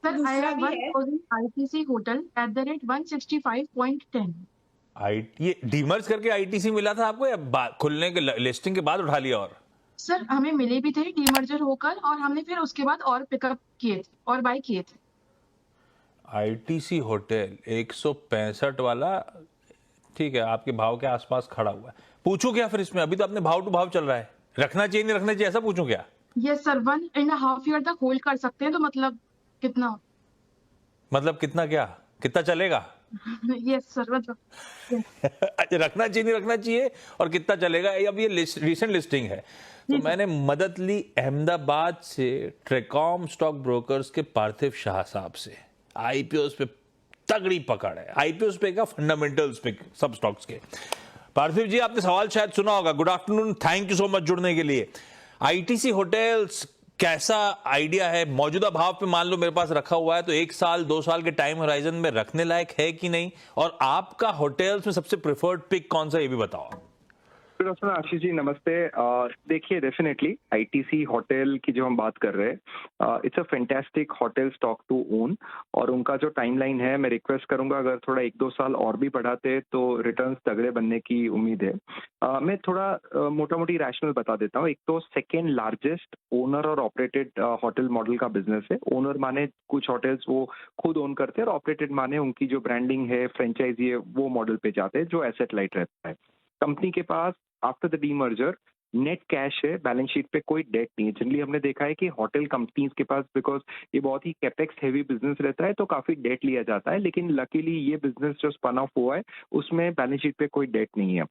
Sir I दूसरा have भी one है। Thousand ITC hotel at the rate 165.10। ये डीमर्ज करके आईटीसी मिला था आपको या खुलने के लिस्टिंग के बाद उठा लिया? और सर हमें मिले भी थे डीमर्जर होकर, और हमने फिर उसके बाद और पिकअप किए थे और बाय किए थे। आईटीसी होटल 165 वाला, ठीक है, आपके भाव के आसपास खड़ा हुआ है। पूछूं क्या फिर इसमें? अभी तो आपने भाव टू भाव चल रहा है, रखना चाहिए नहीं रखना चाहिए ऐसा पूछूं क्या? यस सर, 1.5 ईयर तक होल्ड कर सकते हैं, तो मतलब कितना? मतलब कितना? क्या कितना चलेगा? यस सर, मतलब yes। अच्छा, रखना चाहिए नहीं रखना चाहिए और कितना चलेगा? अब ये रीसेंट लिस्टिंग है, तो जी सर। मैंने मदद ली अहमदाबाद से ट्रेकॉम स्टॉक ब्रोकर्स के पार्थिव शाह साहब से। आईपीओ पे तगड़ी पकड़ है, आईपीओ पे क्या, फंडामेंटल्स पे, सब स्टॉक्स के। पार्थिव जी, आपने सवाल शायद सुना होगा। Good afternoon, thank you so much जुड़ने के लिए। आईटीसी होटल्स कैसा आइडिया है? मौजूदा भाव पे मान लो मेरे पास रखा हुआ है, तो 1 साल 2 साल के टाइम होराइजन में रखने लायक है कि नहीं? और आपका होटल्स में सबसे प्रेफर्ड पिक कौन सा, ये भी बताओ। गुड आफ्टरनून आशीष जी, नमस्ते। देखिए, डेफिनेटली आईटीसी होटल की जो हम बात कर रहे हैं, it's a fantastic hotel stock to own. और उनका जो टाइमलाइन है, मैं रिक्वेस्ट करूंगा अगर थोड़ा 1-2 साल और भी बढ़ाते तो रिटर्न्स तगड़े बनने की उम्मीद है। मैं थोड़ा मोटा मोटी रैशनल बता देता हूँ। एक तो सेकेंड लार्जेस्ट ओनर और ऑपरेटेड होटल मॉडल का बिजनेस है। ओनर माने कुछ होटल्स वो खुद ओन करते हैं, और ऑपरेटेड माने उनकी जो ब्रांडिंग है, फ्रेंचाइजी है, वो मॉडल पे जाते हैं जो एसेट लाइट रहता है। कंपनी के पास after the demerger net cash है, बैलेंस शीट पे कोई डेट नहीं है। जनरली हमने देखा है कि होटल कंपनीज के पास, बिकॉज ये बहुत ही कैपेक्स हेवी बिजनेस रहता है, तो काफी डेट लिया जाता है। लेकिन लकीली ये बिजनेस जो स्पन ऑफ हुआ है उसमें बैलेंस शीट पे कोई डेट नहीं है।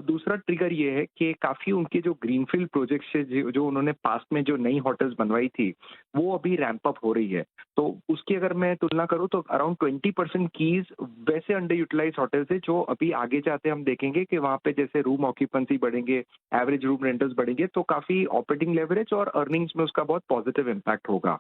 दूसरा ट्रिगर ये है कि काफी उनके जो ग्रीनफील्ड प्रोजेक्ट्स है, जो उन्होंने पास्ट में जो नई होटल्स बनवाई थी, वो अभी रैंप अप हो रही है। तो उसकी अगर मैं तुलना करूं तो अराउंड 20% कीज वैसे अंडर यूटिलाइज होटल्स है, जो अभी आगे जाते हम देखेंगे कि वहां पे जैसे रूम ऑक्यूपेंसी बढ़ेंगे, एवरेज रूम रेंटल्स बढ़ेंगे, तो काफी ऑपरेटिंग लेवरेज और अर्निंग्स में उसका बहुत पॉजिटिव इम्पैक्ट होगा।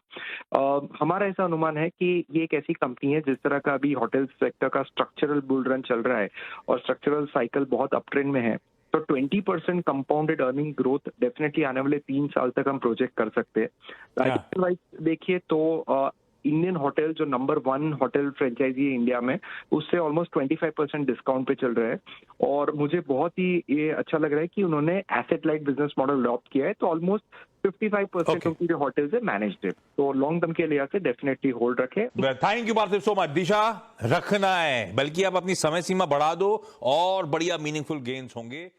हमारा ऐसा अनुमान है कि ये एक ऐसी कंपनी है, जिस तरह का अभी होटल सेक्टर का स्ट्रक्चरल बुल रन चल रहा है और स्ट्रक्चरल साइकिल बहुत अपट्रेंड में है, तो 20% कंपाउंडेड अर्निंग ग्रोथ डेफिनेटली आने वाले 3 साल तक हम प्रोजेक्ट कर सकते हैं। वाइज देखिए तो इंडियन होटल जो नंबर 1 होटल फ्रेंचाइजी है इंडिया में, उससे ऑलमोस्ट 25% डिस्काउंट पे चल रहा है। और मुझे बहुत ही ये अच्छा लग रहा है कि उन्होंने asset light business model adopt किया है, तो ऑलमोस्ट 55% उनकी जो होटल्स है मैनेज्ड है। तो लॉन्ग टर्म के लिहाज से डेफिनेटली होल्ड रखे। Thank you Parthiv so much. दिशा रखना है, बल्कि आप अपनी समय सीमा बढ़ा दो और बढ़िया मीनिंगफुल गेन्स होंगे।